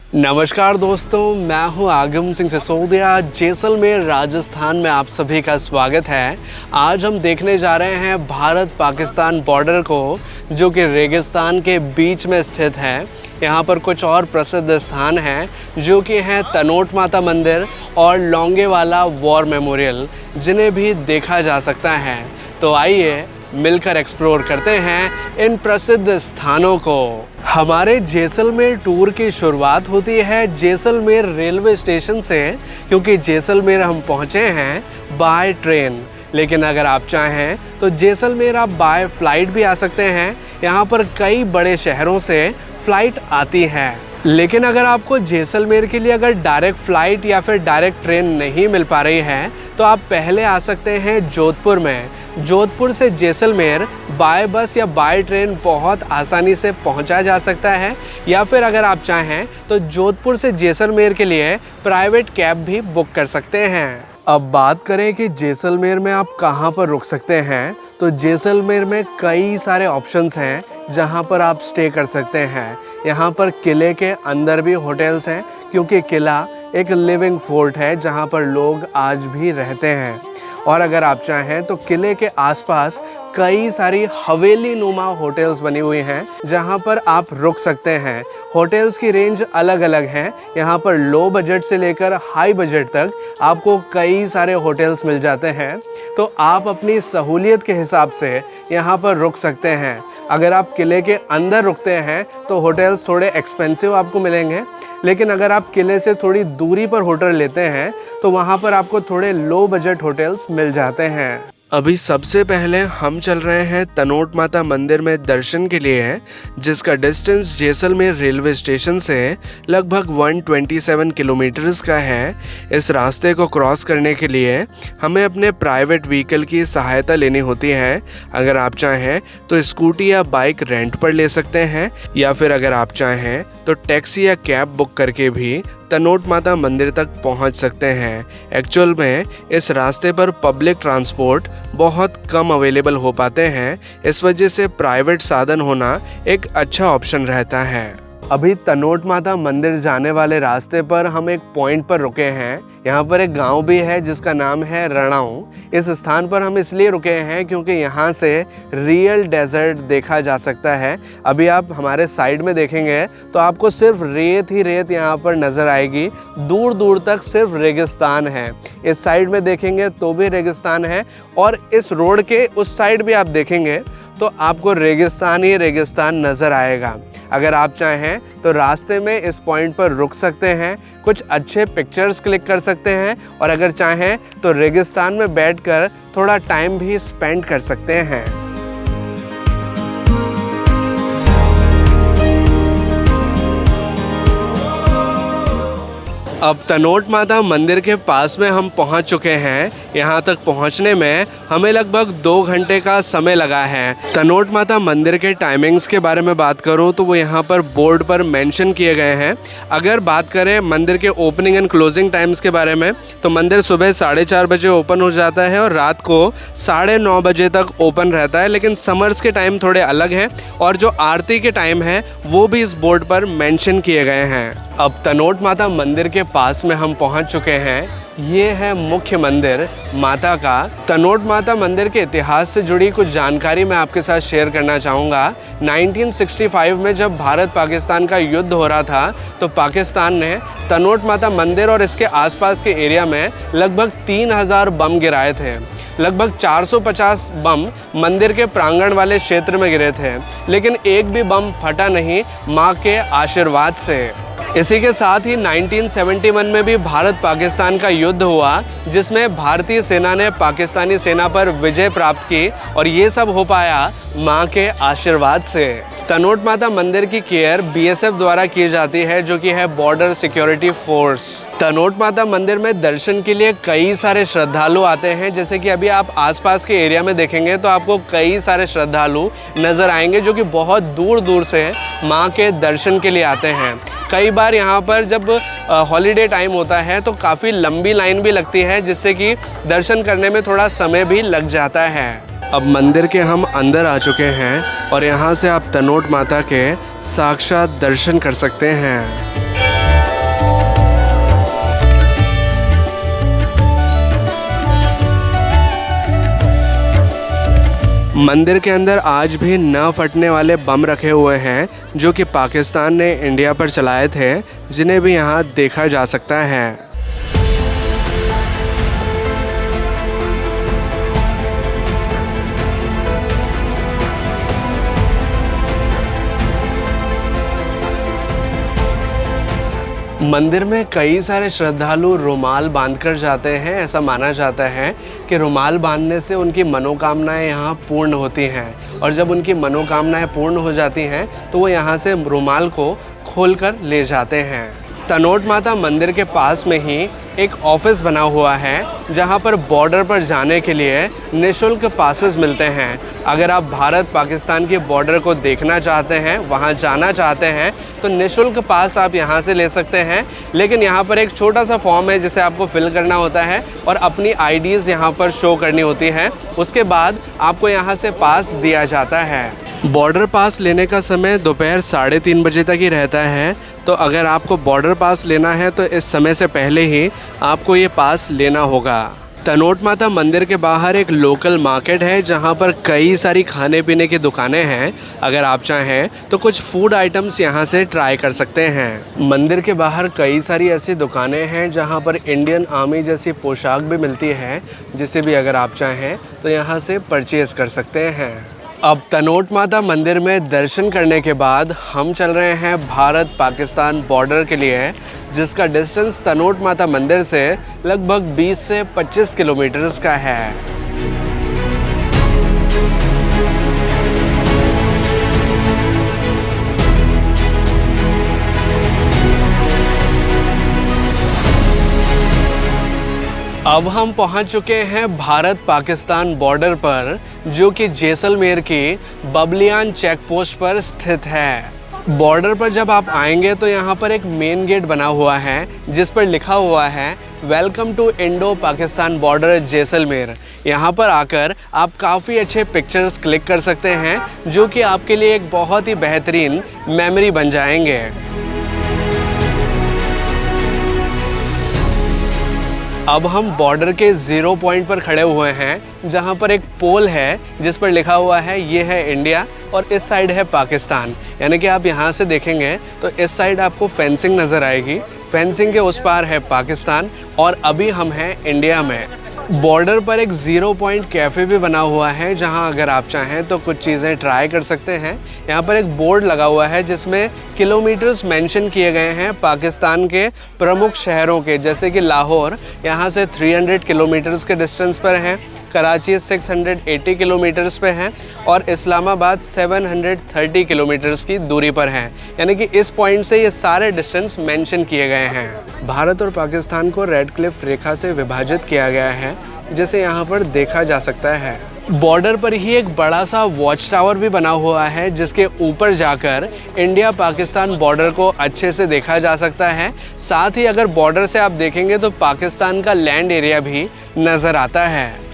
नमस्कार दोस्तों, मैं हूं आगम सिंह सिसोदिया। जैसलमेर राजस्थान में आप सभी का स्वागत है। आज हम देखने जा रहे हैं भारत पाकिस्तान बॉर्डर को, जो कि रेगिस्तान के बीच में स्थित है। यहाँ पर कुछ और प्रसिद्ध स्थान हैं जो कि हैं तनोट माता मंदिर और लोंगेवाला वॉर मेमोरियल, जिन्हें भी देखा जा सकता है। तो आइए मिलकर एक्सप्लोर करते हैं इन प्रसिद्ध स्थानों को। हमारे जैसलमेर टूर की शुरुआत होती है जैसलमेर रेलवे स्टेशन से, क्योंकि जैसलमेर हम पहुंचे हैं बाय ट्रेन। लेकिन अगर आप चाहें तो जैसलमेर आप बाय फ्लाइट भी आ सकते हैं। यहाँ पर कई बड़े शहरों से फ़्लाइट आती है। लेकिन अगर आपको जैसलमेर के लिए अगर डायरेक्ट फ़्लाइट या फिर डायरेक्ट ट्रेन नहीं मिल पा रही है, तो आप पहले आ सकते हैं जोधपुर में। जोधपुर से जैसलमेर बाय बस या बाय ट्रेन बहुत आसानी से पहुंचा जा सकता है, या फिर अगर आप चाहें तो जोधपुर से जैसलमेर के लिए प्राइवेट कैब भी बुक कर सकते हैं। अब बात करें कि जैसलमेर में आप कहां पर रुक सकते हैं, तो जैसलमेर में कई सारे ऑप्शंस हैं जहां पर आप स्टे कर सकते हैं। यहाँ पर किले के अंदर भी होटल्स हैं, क्योंकि किला एक लिविंग फोर्ट है जहाँ पर लोग आज भी रहते हैं। और अगर आप चाहें तो किले के आसपास कई सारी हवेली नुमा होटल्स बनी हुई हैं जहाँ पर आप रुक सकते हैं। होटल्स की रेंज अलग अलग हैं। यहाँ पर लो बजट से लेकर हाई बजट तक आपको कई सारे होटल्स मिल जाते हैं। तो आप अपनी सहूलियत के हिसाब से यहाँ पर रुक सकते हैं। अगर आप किले के अंदर रुकते हैं तो होटल्स थोड़े एक्सपेंसिव आपको मिलेंगे, लेकिन अगर आप किले से थोड़ी दूरी पर होटल लेते हैं तो वहाँ पर आपको थोड़े लो बजट होटल्स मिल जाते हैं। अभी सबसे पहले हम चल रहे हैं तनोट माता मंदिर में दर्शन के लिए, जिसका डिस्टेंस जैसलमेर रेलवे स्टेशन से लगभग 127 किलोमीटर्स का है। इस रास्ते को क्रॉस करने के लिए हमें अपने प्राइवेट व्हीकल की सहायता लेनी होती है। अगर आप चाहें तो स्कूटी या बाइक रेंट पर ले सकते हैं, या फिर अगर आप चाहें तो टैक्सी या कैब बुक करके भी तनोट माता मंदिर तक पहुंच सकते हैं। एक्चुअल में इस रास्ते पर पब्लिक ट्रांसपोर्ट बहुत कम अवेलेबल हो पाते हैं, इस वजह से प्राइवेट साधन होना एक अच्छा ऑप्शन रहता है। अभी तनोट माता मंदिर जाने वाले रास्ते पर हम एक पॉइंट पर रुके हैं। यहाँ पर एक गांव भी है जिसका नाम है रणाऊ। इस स्थान पर हम इसलिए रुके हैं क्योंकि यहाँ से रियल डेजर्ट देखा जा सकता है। अभी आप हमारे साइड में देखेंगे तो आपको सिर्फ रेत ही रेत यहाँ पर नज़र आएगी। दूर दूर तक सिर्फ रेगिस्तान है। इस साइड में देखेंगे तो भी रेगिस्तान है, और इस रोड के उस साइड भी आप देखेंगे तो आपको रेगिस्तान ही रेगिस्तान नज़र आएगा। अगर आप चाहें तो रास्ते में इस पॉइंट पर रुक सकते हैं, कुछ अच्छे पिक्चर्स क्लिक कर सकते हैं, और अगर चाहें तो रेगिस्तान में बैठकर थोड़ा टाइम भी स्पेंड कर सकते हैं। अब तनोट माता मंदिर के पास में हम पहुंच चुके हैं। यहाँ तक पहुंचने में हमें लगभग 2 घंटे का समय लगा है। तनोट माता मंदिर के टाइमिंग्स के बारे में बात करूँ तो वो यहाँ पर बोर्ड पर मेंशन किए गए हैं। अगर बात करें मंदिर के ओपनिंग एंड क्लोजिंग टाइम्स के बारे में, तो मंदिर सुबह 4:30 बजे ओपन हो जाता है और रात को 9:30 बजे तक ओपन रहता है। लेकिन समर्स के टाइम थोड़े अलग हैं, और जो आरती के टाइम है वो भी इस बोर्ड पर मेंशन किए गए हैं। अब तनोट माता मंदिर के पास में हम पहुंच चुके हैं। ये है मुख्य मंदिर माता का। तनोट माता मंदिर के इतिहास से जुड़ी कुछ जानकारी मैं आपके साथ शेयर करना चाहूँगा। 1965 में जब भारत पाकिस्तान का युद्ध हो रहा था, तो पाकिस्तान ने तनोट माता मंदिर और इसके आसपास के एरिया में लगभग 3000 बम गिराए थे। लगभग 450 बम मंदिर के प्रांगण वाले क्षेत्र में गिरे थे, लेकिन एक भी बम फटा नहीं माँ के आशीर्वाद से। इसी के साथ ही 1971 में भी भारत पाकिस्तान का युद्ध हुआ, जिसमें भारतीय सेना ने पाकिस्तानी सेना पर विजय प्राप्त की, और ये सब हो पाया माँ के आशीर्वाद से। तनोट माता मंदिर की केयर BSF द्वारा की जाती है, जो कि है बॉर्डर सिक्योरिटी फोर्स। तनोट माता मंदिर में दर्शन के लिए कई सारे श्रद्धालु आते हैं। जैसे कि अभी आप आसपास के एरिया में देखेंगे तो आपको कई सारे श्रद्धालु नज़र आएंगे, जो कि बहुत दूर दूर से माँ के दर्शन के लिए आते हैं। कई बार यहाँ पर जब हॉलीडे टाइम होता है तो काफ़ी लंबी लाइन भी लगती है, जिससे कि दर्शन करने में थोड़ा समय भी लग जाता है। अब मंदिर के हम अंदर आ चुके हैं और यहाँ से आप तनोट माता के साक्षात दर्शन कर सकते हैं। मंदिर के अंदर आज भी न फटने वाले बम रखे हुए हैं जो कि पाकिस्तान ने इंडिया पर चलाए थे, जिन्हें भी यहाँ देखा जा सकता है। मंदिर में कई सारे श्रद्धालु रुमाल बांधकर जाते हैं। ऐसा माना जाता है कि रुमाल बांधने से उनकी मनोकामनाएं यहाँ पूर्ण होती हैं, और जब उनकी मनोकामनाएं पूर्ण हो जाती हैं तो वो यहाँ से रुमाल को खोलकर ले जाते हैं। तनोट माता मंदिर के पास में ही एक ऑफिस बना हुआ है जहाँ पर बॉर्डर पर जाने के लिए निःशुल्क पासेस मिलते हैं। अगर आप भारत पाकिस्तान के बॉर्डर को देखना चाहते हैं, वहाँ जाना चाहते हैं, तो निःशुल्क पास आप यहाँ से ले सकते हैं। लेकिन यहाँ पर एक छोटा सा फॉर्म है जिसे आपको फिल करना होता है और अपनी आईडीज़ यहाँ पर शो करनी होती है। उसके बाद आपको यहाँ से पास दिया जाता है। बॉर्डर पास लेने का समय दोपहर 3:30 बजे तक ही रहता है, तो अगर आपको बॉर्डर पास लेना है तो इस समय से पहले ही आपको ये पास लेना होगा। तनोट माता मंदिर के बाहर एक लोकल मार्केट है जहाँ पर कई सारी खाने पीने की दुकानें हैं। अगर आप चाहें तो कुछ फूड आइटम्स यहाँ से ट्राई कर सकते हैं। मंदिर के बाहर कई सारी ऐसी दुकानें हैं जहाँ पर इंडियन आर्मी जैसी पोशाक भी मिलती है, जिसे भी अगर आप चाहें तो यहाँ से परचेज़ कर सकते हैं। अब तनोट माता मंदिर में दर्शन करने के बाद हम चल रहे हैं भारत पाकिस्तान बॉर्डर के लिए, जिसका डिस्टेंस तनोट माता मंदिर से लगभग 20 से 25 किलोमीटर्स का है। अब हम पहुंच चुके हैं भारत पाकिस्तान बॉर्डर पर, जो कि जैसलमेर की बबलियान चेक पोस्ट पर स्थित है। बॉर्डर पर जब आप आएंगे तो यहाँ पर एक मेन गेट बना हुआ है जिस पर लिखा हुआ है welcome to Indo Pakistan border Jaisalmer. यहाँ पर आकर आप काफ़ी अच्छे पिक्चर्स क्लिक कर सकते हैं, जो कि आपके लिए एक बहुत ही बेहतरीन मेमोरी बन जाएंगे। अब हम बॉर्डर के 0 पॉइंट पर खड़े हुए हैं जहां पर एक पोल है जिस पर लिखा हुआ है ये है इंडिया और इस साइड है पाकिस्तान। यानी कि आप यहां से देखेंगे तो इस साइड आपको फेंसिंग नज़र आएगी, फेंसिंग के उस पार है पाकिस्तान और अभी हम हैं इंडिया में। बॉर्डर पर एक 0 पॉइंट कैफ़े भी बना हुआ है जहां अगर आप चाहें तो कुछ चीज़ें ट्राई कर सकते हैं। यहां पर एक बोर्ड लगा हुआ है जिसमें किलोमीटर्स मेंशन किए गए हैं पाकिस्तान के प्रमुख शहरों के, जैसे कि लाहौर यहाँ से 300 किलोमीटर्स के डिस्टेंस पर है, कराची 680 किलोमीटर्स पे है और इस्लामाबाद 730 किलोमीटर्स की दूरी पर है। यानी कि इस पॉइंट से ये सारे डिस्टेंस मेंशन किए गए हैं। भारत और पाकिस्तान को रेड क्लिफ रेखा से विभाजित किया गया है, जैसे यहाँ पर देखा जा सकता है। बॉर्डर पर ही एक बड़ा सा वॉच टावर भी बना हुआ है जिसके ऊपर जाकर इंडिया पाकिस्तान बॉर्डर को अच्छे से देखा जा सकता है। साथ ही अगर बॉर्डर से आप देखेंगे तो पाकिस्तान का लैंड एरिया भी नज़र आता है।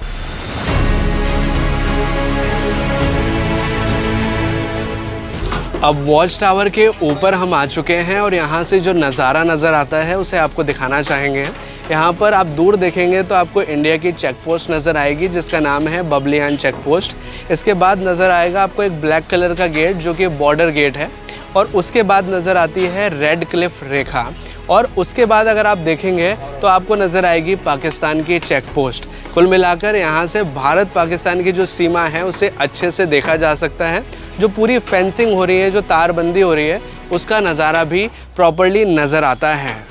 अब वॉच टावर के ऊपर हम आ चुके हैं और यहाँ से जो नज़ारा नज़र आता है उसे आपको दिखाना चाहेंगे। यहाँ पर आप दूर देखेंगे तो आपको इंडिया की चेक पोस्ट नज़र आएगी जिसका नाम है बबलियान चेक पोस्ट। इसके बाद नज़र आएगा आपको एक ब्लैक कलर का गेट जो कि बॉर्डर गेट है और उसके बाद नज़र आती है रेड क्लिफ रेखा और उसके बाद अगर आप देखेंगे तो आपको नज़र आएगी पाकिस्तान की चेक पोस्ट। कुल मिलाकर यहाँ से भारत पाकिस्तान की जो सीमा है उसे अच्छे से देखा जा सकता है। जो पूरी फेंसिंग हो रही है, जो तारबंदी हो रही है, उसका नज़ारा भी प्रॉपर्ली नज़र आता है।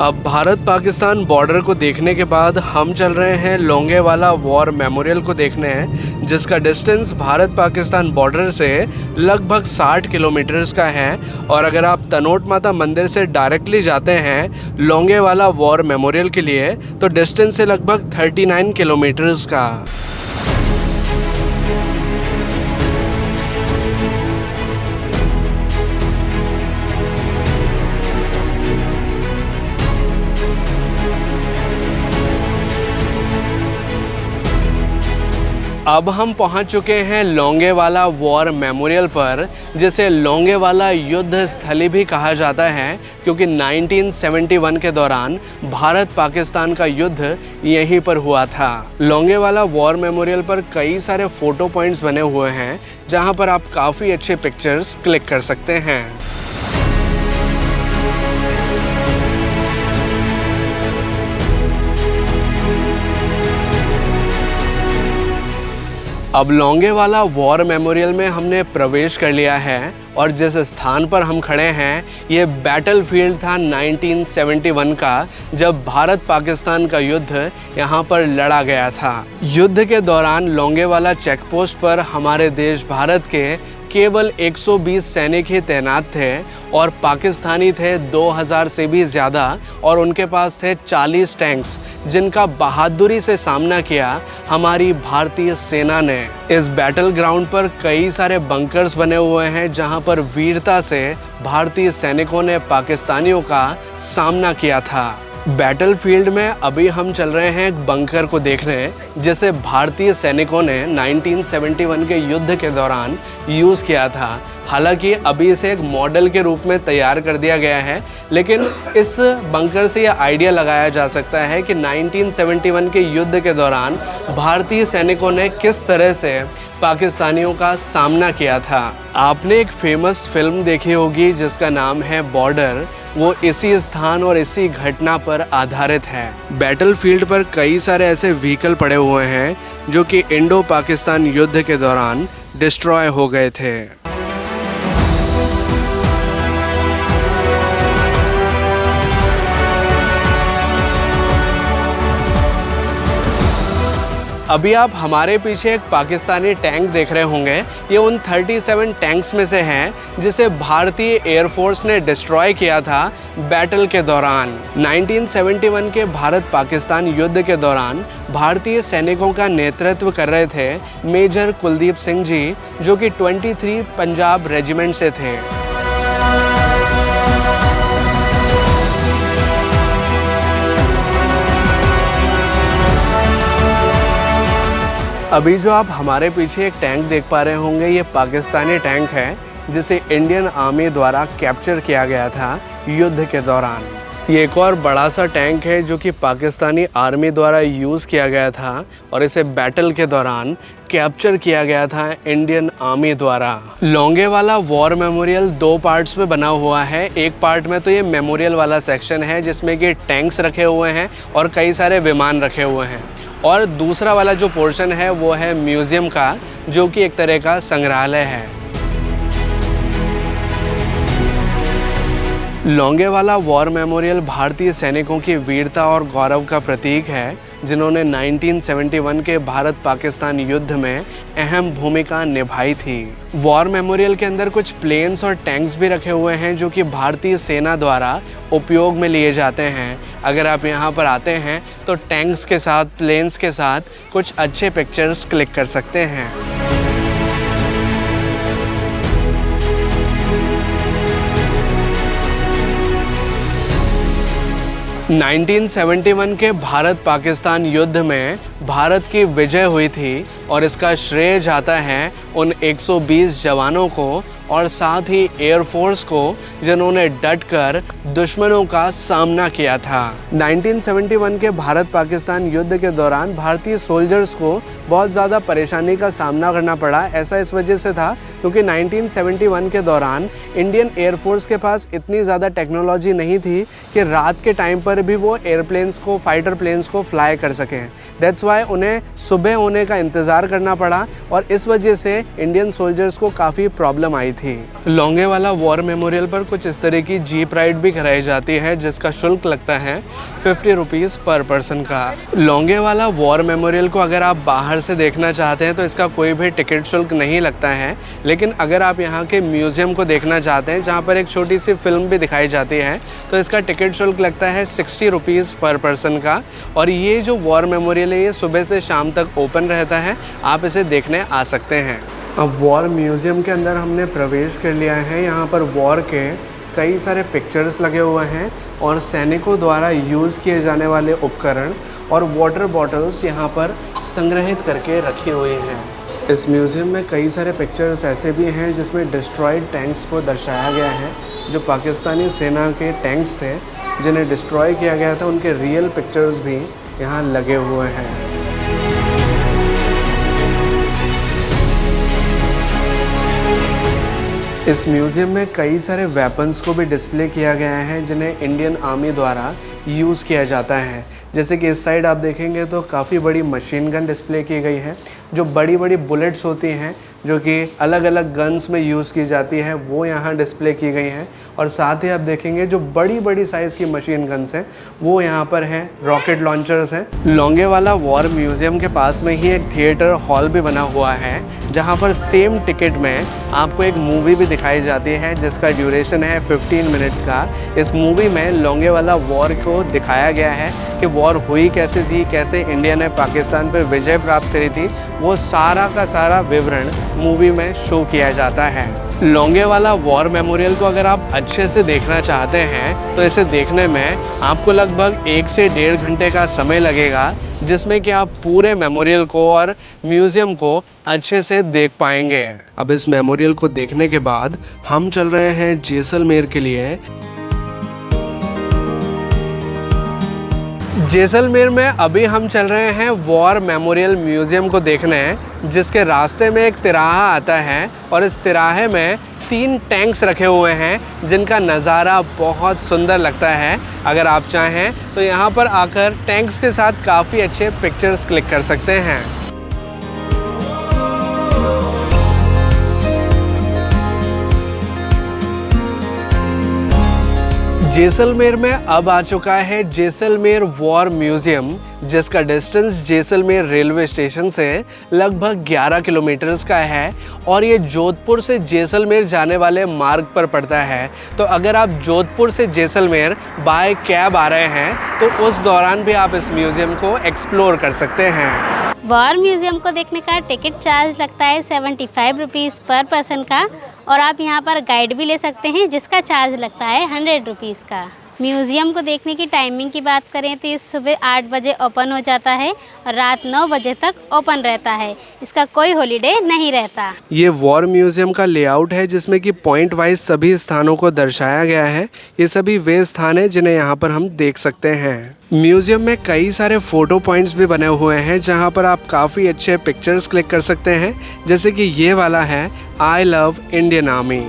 अब भारत पाकिस्तान बॉर्डर को देखने के बाद हम चल रहे हैं लोंगेवाला वॉर मेमोरियल को देखने हैं, जिसका डिस्टेंस भारत पाकिस्तान बॉर्डर से लगभग 60 किलोमीटर्स का है। और अगर आप तनोट माता मंदिर से डायरेक्टली जाते हैं लोंगेवाला वॉर मेमोरियल के लिए तो डिस्टेंस है लगभग 39 किलोमीटर्स का। अब अब हम पहुंच चुके हैं लोंगेवाला वॉर मेमोरियल पर, जिसे लोंगेवाला युद्ध स्थली भी कहा जाता है, क्योंकि 1971 के दौरान भारत पाकिस्तान का युद्ध यहीं पर हुआ था। लोंगेवाला वॉर मेमोरियल पर कई सारे फ़ोटो पॉइंट्स बने हुए हैं, जहां पर आप काफ़ी अच्छे पिक्चर्स क्लिक कर सकते हैं। अब लोंगेवाला वॉर मेमोरियल में हमने प्रवेश कर लिया है और जिस स्थान पर हम खड़े हैं ये बैटल फील्ड था 1971 का, जब भारत पाकिस्तान का युद्ध यहाँ पर लड़ा गया था। युद्ध के दौरान लोंगेवाला चेकपोस्ट पर हमारे देश भारत के केवल 120 सैनिक ही तैनात थे और पाकिस्तानी थे 2000 से भी ज़्यादा, और उनके पास थे 40 टैंक्स, जिनका बहादुरी से सामना किया हमारी भारतीय सेना ने। इस बैटल ग्राउंड पर कई सारे बंकर्स बने हुए हैं, जहां पर वीरता से भारतीय सैनिकों ने पाकिस्तानियों का सामना किया था। बैटल फील्ड में अभी हम चल रहे हैं एक बंकर को देखने, जिसे भारतीय सैनिकों ने 1971 के युद्ध के दौरान यूज़ किया था। हालांकि अभी इसे एक मॉडल के रूप में तैयार कर दिया गया है, लेकिन इस बंकर से यह आइडिया लगाया जा सकता है कि 1971 के युद्ध के दौरान भारतीय सैनिकों ने किस तरह से पाकिस्तानियों का सामना किया था। आपने एक फेमस फिल्म देखी होगी जिसका नाम है बॉर्डर, वो इसी स्थान और इसी घटना पर आधारित है। बैटल फील्ड पर कई सारे ऐसे व्हीकल पड़े हुए हैं जो कि इंडो पाकिस्तान युद्ध के दौरान डिस्ट्रॉय हो गए थे। अभी आप हमारे पीछे एक पाकिस्तानी टैंक देख रहे होंगे। ये उन 37 टैंक्स में से हैं जिसे भारतीय एयरफोर्स ने डिस्ट्रॉय किया था बैटल के दौरान। 1971 के भारत पाकिस्तान युद्ध के दौरान भारतीय सैनिकों का नेतृत्व कर रहे थे मेजर कुलदीप सिंह जी, जो कि 23 पंजाब रेजिमेंट से थे। अभी जो आप हमारे पीछे एक टैंक देख पा रहे होंगे, ये पाकिस्तानी टैंक है जिसे इंडियन आर्मी द्वारा कैप्चर किया गया था युद्ध के दौरान। ये एक और बड़ा सा टैंक है जो कि पाकिस्तानी आर्मी द्वारा यूज़ किया गया था और इसे बैटल के दौरान कैप्चर किया गया था इंडियन आर्मी द्वारा। लोंगेवाला वॉर मेमोरियल 2 पार्ट्स में बना हुआ है। एक पार्ट में तो ये मेमोरियल वाला सेक्शन है जिसमें कि टैंक्स रखे हुए हैं और कई सारे विमान रखे हुए हैं, और दूसरा वाला जो पोर्शन है वो है म्यूज़ियम का, जो कि एक तरह का संग्रहालय है। लोंगेवाला वॉर मेमोरियल भारतीय सैनिकों की वीरता और गौरव का प्रतीक है, जिन्होंने 1971 के भारत पाकिस्तान युद्ध में अहम भूमिका निभाई थी। वॉर मेमोरियल के अंदर कुछ प्लेन्स और टैंक्स भी रखे हुए हैं जो कि भारतीय सेना द्वारा उपयोग में लिए जाते हैं। अगर आप यहाँ पर आते हैं तो टैंक्स के साथ, प्लेन्स के साथ कुछ अच्छे पिक्चर्स क्लिक कर सकते हैं। 1971 के भारत पाकिस्तान युद्ध में भारत की विजय हुई थी और इसका श्रेय जाता है उन 120 जवानों को और साथ ही एयरफोर्स को, जिन्होंने डटकर दुश्मनों का सामना किया था। 1971 के भारत पाकिस्तान युद्ध के दौरान भारतीय सोल्जर्स को बहुत ज़्यादा परेशानी का सामना करना पड़ा। ऐसा इस वजह से था क्योंकि 1971 के दौरान इंडियन एयरफोर्स के पास इतनी ज़्यादा टेक्नोलॉजी नहीं थी कि रात के टाइम पर भी वो एयरप्लेन्स को, फाइटर प्लेन्स को फ्लाई कर सकें। दैट्स वाई उन्हें सुबह होने का इंतज़ार करना पड़ा और इस वजह से इंडियन सोल्जर्स को काफ़ी प्रॉब्लम आई थी। लोंगेवाला वॉर मेमोरियल पर कुछ इस तरह की जीप राइड भी कराई जाती है जिसका शुल्क लगता है 50 रुपीज़ पर पर्सन का। लोंगेवाला वॉर मेमोरियल को अगर आप बाहर से देखना चाहते हैं तो इसका कोई भी टिकट शुल्क नहीं लगता है, लेकिन अगर आप यहाँ के म्यूज़ियम को देखना चाहते हैं जहाँ पर एक छोटी सी फिल्म भी दिखाई जाती है तो इसका टिकट शुल्क लगता है 60 रुपीज़ पर पर्सन का। और ये जो वॉर मेमोरियल है ये सुबह से शाम तक ओपन रहता है, आप इसे देखने आ सकते हैं। अब वॉर म्यूज़ियम के अंदर हमने प्रवेश कर लिया है। यहाँ पर वॉर के कई सारे पिक्चर्स लगे हुए हैं और सैनिकों द्वारा यूज़ किए जाने वाले उपकरण और वाटर बॉटल्स यहाँ पर संग्रहित करके रखी हुई हैं। इस म्यूज़ियम में कई सारे पिक्चर्स ऐसे भी हैं जिसमें डिस्ट्रॉयड टैंक्स को दर्शाया गया है। जो पाकिस्तानी सेना के टैंक्स थे जिन्हें डिस्ट्रॉय किया गया था, उनके रियल पिक्चर्स भी यहाँ लगे हुए हैं। इस म्यूज़ियम में कई सारे वेपन्स को भी डिस्प्ले किया गया है जिन्हें इंडियन आर्मी द्वारा यूज़ किया जाता है। जैसे कि इस साइड आप देखेंगे तो काफ़ी बड़ी मशीन गन डिस्प्ले की गई है। जो बड़ी बड़ी बुलेट्स होती हैं जो कि अलग अलग गन्स में यूज़ की जाती है, वो यहाँ डिस्प्ले की गई हैं। और साथ ही आप देखेंगे जो बड़ी बड़ी साइज़ की मशीन गन्स हैं वो यहाँ पर हैं, रॉकेट लॉन्चर्स हैं। लोंगेवाला वॉर म्यूज़ियम के पास में ही एक थिएटर हॉल भी बना हुआ है जहाँ पर सेम टिकट में आपको एक मूवी भी दिखाई जाती है जिसका ड्यूरेशन है 15 मिनट्स का। इस मूवी में लोंगेवाला वॉर को दिखाया गया है कि वॉर हुई कैसे थी, कैसे इंडिया ने पाकिस्तान पर विजय प्राप्त करी थी, वो सारा का सारा विवरण मूवी में शो किया जाता है। लोंगेवाला वॉर मेमोरियल को अगर आप अच्छे से देखना चाहते हैं तो इसे देखने में आपको लगभग 1 से 1.5 घंटे का समय लगेगा, जिसमें कि आप पूरे मेमोरियल को और म्यूज़ियम को अच्छे से देख पाएंगे। अब इस मेमोरियल को देखने के बाद हम चल रहे हैं जैसलमेर के लिए। जैसलमेर में अभी हम चल रहे हैं वॉर मेमोरियल म्यूज़ियम को देखने, जिसके रास्ते में एक तिराहा आता है और इस तिराहे में 3 टैंक्स रखे हुए हैं जिनका नज़ारा बहुत सुंदर लगता है। अगर आप चाहें तो यहाँ पर आकर टैंक्स के साथ काफ़ी अच्छे पिक्चर्स क्लिक कर सकते हैं। जैसलमेर में अब आ चुका है जैसलमेर वॉर म्यूज़ियम, जिसका डिस्टेंस जैसलमेर रेलवे स्टेशन से लगभग 11 किलोमीटर्स का है और ये जोधपुर से जैसलमेर जाने वाले मार्ग पर पड़ता है। तो अगर आप जोधपुर से जैसलमेर बाय कैब आ रहे हैं तो उस दौरान भी आप इस म्यूज़ियम को एक्सप्लोर कर सकते हैं। वॉर म्यूज़ियम को देखने का टिकट चार्ज लगता है 75 रुपीज़ पर पर्सन का, और आप यहाँ पर गाइड भी ले सकते हैं जिसका चार्ज लगता है 100 रुपीज़ का। म्यूज़ियम को देखने की टाइमिंग की बात करें तो ये सुबह 8 बजे ओपन हो जाता है और रात 9 बजे तक ओपन रहता है। इसका कोई हॉलीडे नहीं रहता। ये वॉर म्यूज़ियम का लेआउट है जिसमें कि पॉइंट वाइज सभी स्थानों को दर्शाया गया है। ये सभी वे स्थान हैं जिन्हें यहाँ पर हम देख सकते हैं। म्यूज़ियम में कई सारे फ़ोटो पॉइंट्स भी बने हुए हैं जहाँ पर आप काफ़ी अच्छे पिक्चर्स क्लिक कर सकते हैं, जैसे कि ये वाला है आई लव इंडियन आर्मी।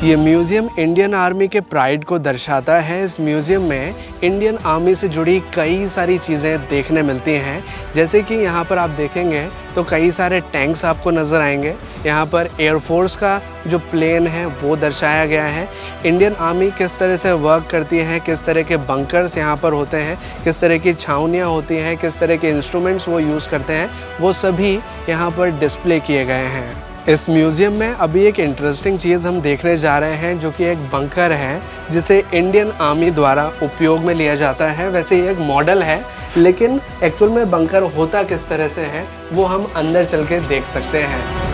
ये म्यूज़ियम इंडियन आर्मी के प्राइड को दर्शाता है। इस म्यूज़ियम में इंडियन आर्मी से जुड़ी कई सारी चीज़ें देखने मिलती हैं, जैसे कि यहाँ पर आप देखेंगे तो कई सारे टैंक्स आपको नज़र आएंगे। यहाँ पर एयरफोर्स का जो प्लेन है वो दर्शाया गया है। इंडियन आर्मी किस तरह से वर्क करती है, किस तरह के बंकर्स यहाँ पर होते हैं, किस तरह की छावनियाँ होती हैं, किस तरह के इंस्ट्रूमेंट्स वो यूज़ करते हैं, वो सभी यहाँ पर डिस्प्ले किए गए हैं। इस म्यूज़ियम में अभी एक इंटरेस्टिंग चीज़ हम देखने जा रहे हैं जो कि एक बंकर है जिसे इंडियन आर्मी द्वारा उपयोग में लिया जाता है। वैसे ये एक मॉडल है, लेकिन एक्चुअल में बंकर होता किस तरह से है वो हम अंदर चल के देख सकते हैं।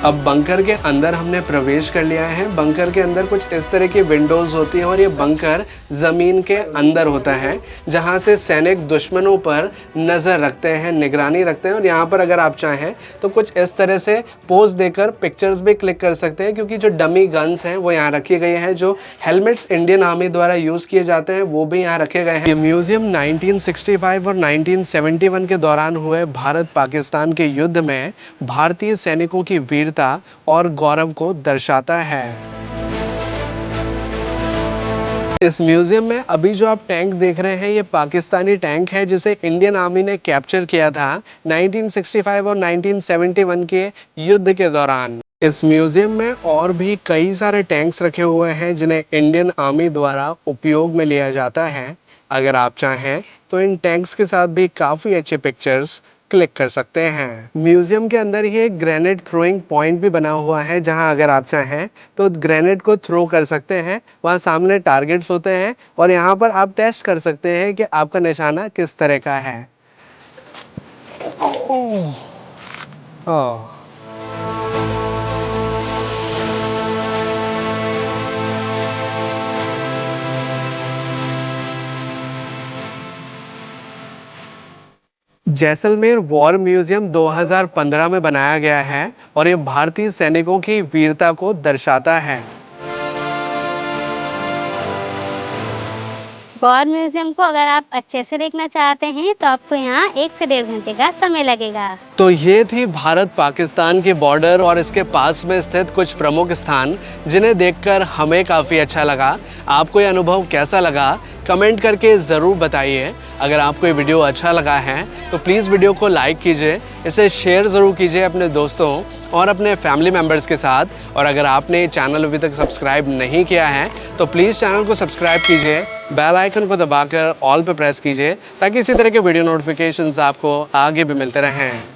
अब बंकर के अंदर हमने प्रवेश कर लिया है। बंकर के अंदर कुछ इस तरह की विंडोज़ होती हैं और ये बंकर ज़मीन के अंदर होता है जहाँ से सैनिक दुश्मनों पर नज़र रखते हैं, निगरानी रखते हैं। और यहाँ पर अगर आप चाहें तो कुछ इस तरह से पोज देकर पिक्चर्स भी क्लिक कर सकते हैं, क्योंकि जो डमी गन्स हैं वो यहाँ रखी गई हैं। जो हेलमेट्स इंडियन आर्मी द्वारा यूज़ किए जाते हैं वो भी यहाँ रखे गए हैं। ये म्यूज़ियम 1965 और 1971 के दौरान हुए भारत पाकिस्तान के युद्ध में भारतीय सैनिकों की वीरता और गौरव को दर्शाता है। इस म्यूज़ियम में अभी जो आप टैंक देख रहे हैं ये पाकिस्तानी टैंक है जिसे इंडियन आर्मी ने कैप्चर किया था 1965 और 1971 के युद्ध के दौरान। इस म्यूज़ियम में और भी कई सारे टैंक्स रखे हुए हैं जिन्हें इंडियन आर्मी द्वारा उपयोग में लिया जाता है। अगर आप चाहें तो इन टैंक्स के साथ भी काफ़ी अच्छे पिक्चर्स क्लिक कर सकते हैं। म्यूज़ियम के अंदर ही एक ग्रेनेड थ्रोइंग पॉइंट भी बना हुआ है जहां अगर आप चाहें तो ग्रेनेड को थ्रो कर सकते हैं। वहां सामने टारगेट्स होते हैं और यहां पर आप टेस्ट कर सकते हैं कि आपका निशाना किस तरह का है। ओह जैसलमेर वॉर म्यूजियम 2015 में बनाया गया है और ये भारतीय सैनिकों की वीरता को दर्शाता है। वॉर म्यूजियम को अगर आप अच्छे से देखना चाहते हैं तो आपको यहाँ 1 से 1.5 घंटे का समय लगेगा। तो ये थी भारत पाकिस्तान के बॉर्डर और इसके पास में स्थित कुछ प्रमुख स्थान जिन्हें देखकर हमें काफ़ी अच्छा लगा। आपको ये अनुभव कैसा लगा कमेंट करके ज़रूर बताइए। अगर आपको ये वीडियो अच्छा लगा है तो प्लीज़ वीडियो को लाइक कीजिए, इसे शेयर ज़रूर कीजिए अपने दोस्तों और अपने फैमिली मेम्बर्स के साथ। और अगर आपने चैनल अभी तक सब्सक्राइब नहीं किया है तो प्लीज़ चैनल को सब्सक्राइब कीजिए, बेल आइकन को दबाकर ऑल पे प्रेस कीजिए ताकि इसी तरह के वीडियो नोटिफिकेशंस आपको आगे भी मिलते रहें।